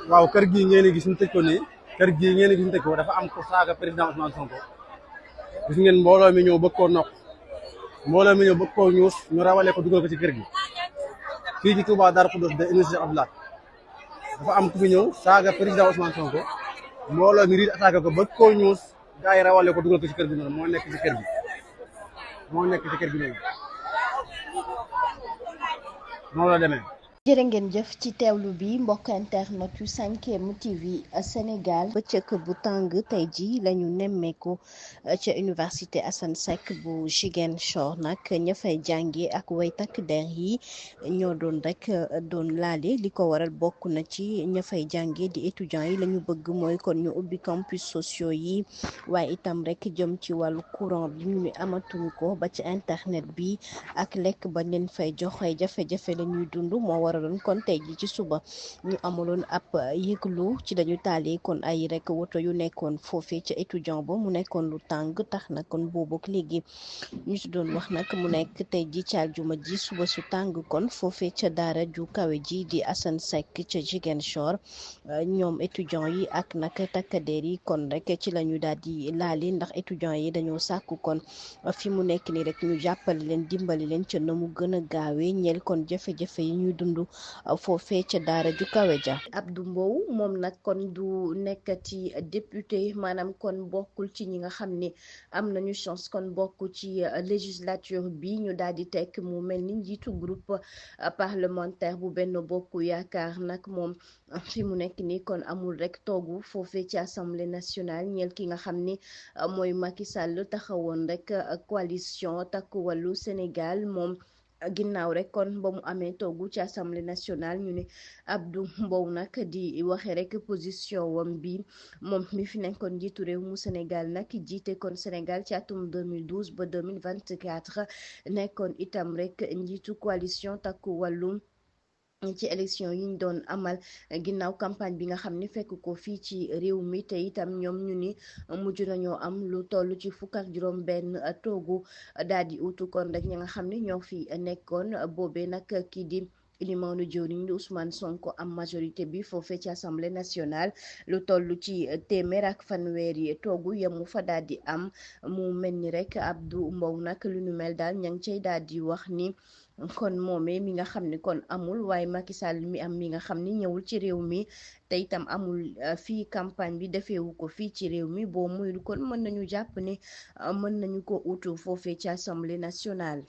waaw kër gii ngeen di gis ñu tëj ko nii kër gii ngeen di gis ñu tëj ko dafa am ko saaga président Ousmane Sonko gis ngeen mbooloo mi ñëw bëgg koo noq mbooloo mi ñëw bëgg koo ñuus ñu rawale ko dugal ko ci kër gi fii ci Touba Darou Khoudoss de université Abdou Lahad dafa am ku fi ñëw saaga président Ousmane Sonko mbooloo mi riit attaqué ko bëgg koo ñuus gars yi rawale ko dugal ko ci kër gi noonu moo nekk ci kër gi noonu la demee. jërë ngeen jëf ci teewlu bi mbokk internet yu 5M TV Sénégal bëccëg bu tàng tey ji lañu nemmeeku ca université Assane Seck bu Ziguinchor nag ña fay jànge ak way takk der yi ñoo doon rek doon laale li ko waral bokk na ci ña fay jànge di étudiants yi lañu bëgg mooy kon ñu ubbi campus sociaux yi waaye itam rek jëm ci wàllu courant bi ñu ni amatuñu ko ba ci internet bi ak lekk ba leen fay jox ay jafe-jafe la ñuy dund moo waraloon kon tey ji ci suba ñu amaloon ab yëglu ci dañu taalee kon ay rek woto yu nekkoon foofee ca étudiant ba mu nekkoon lu tàng tax na kon boobu léegi ñu si doon wax nag mu nekk tey ji ci aljuma ji suba su tàng kon foofee ca daara ju kawe ji di Assane Seck ca Ziguinchor ñoom étudiant yi ak nag takkadeer yi kon rek ci la ñu daal di laale ndax étudiant yi dañoo sàkku kon fi mu nekk ni rek ñu jàppale leen dimbali leen ca na mu gën a gaawee ñeel kon jafe-jafe yi ñuy dund foofee ca daara ju kawe ja Abdou Mbow moom nag kon du nekkati député maanaam kon bokkul ci ñi nga xam ne am nañu chance kon bokk ci législature bi ñu daal di tekk mu mel ni njiitu groupe parlementaire bu Benno Bokk Yaakaar nag moom fi mu nekk ni kon amul rek toogu foofee ci assemblée nationale ñeel ki nga xam ni mooy Macky Sall taxawoon rek coalition takku wàllu Sénégal moom ginnaaw rek kon ba mu amee toogu ci assemblée nationale ñu ne Abdou Mbow nag di waxe rek position wam bi moom mi fi nekkoon njiitu réew mu Sénégal nag jiite kon Sénégal ci atum 2012 ba 2024 nekkoon itam rek njiitu coalition takku wàllum ci élection yi ñu doon amal ginnaaw campagne bi nga xam ne fekk ko fii ci réew mi te itam ñoom ñu ni mujj nañoo am lu toll ci fukk ak juróom benn toogu daal di utu kon rek ñi nga xam ne ñoo fi nekkoon boobee nag kii di ilimaanu jëwriñ di Ousmane Sonko am majorité bi foofee ci assemblée nationale lu toll ci téeméer ak fanweeri toogu yemu fa daal di am mu mel ni rek Abdou Mbow nag lu nu mel daal ña ngi cay daal di wax ni kon moomee mi nga xam ne kon amul waaye Macky Sall mi am mi nga xam ni ñëwul ci réew mi te itam amul fii campagne bi defeewu ko fii ci réew mi boo muyul kon mën nañu jàpp ne mën nañu ko utu foofee ci assemblée nationale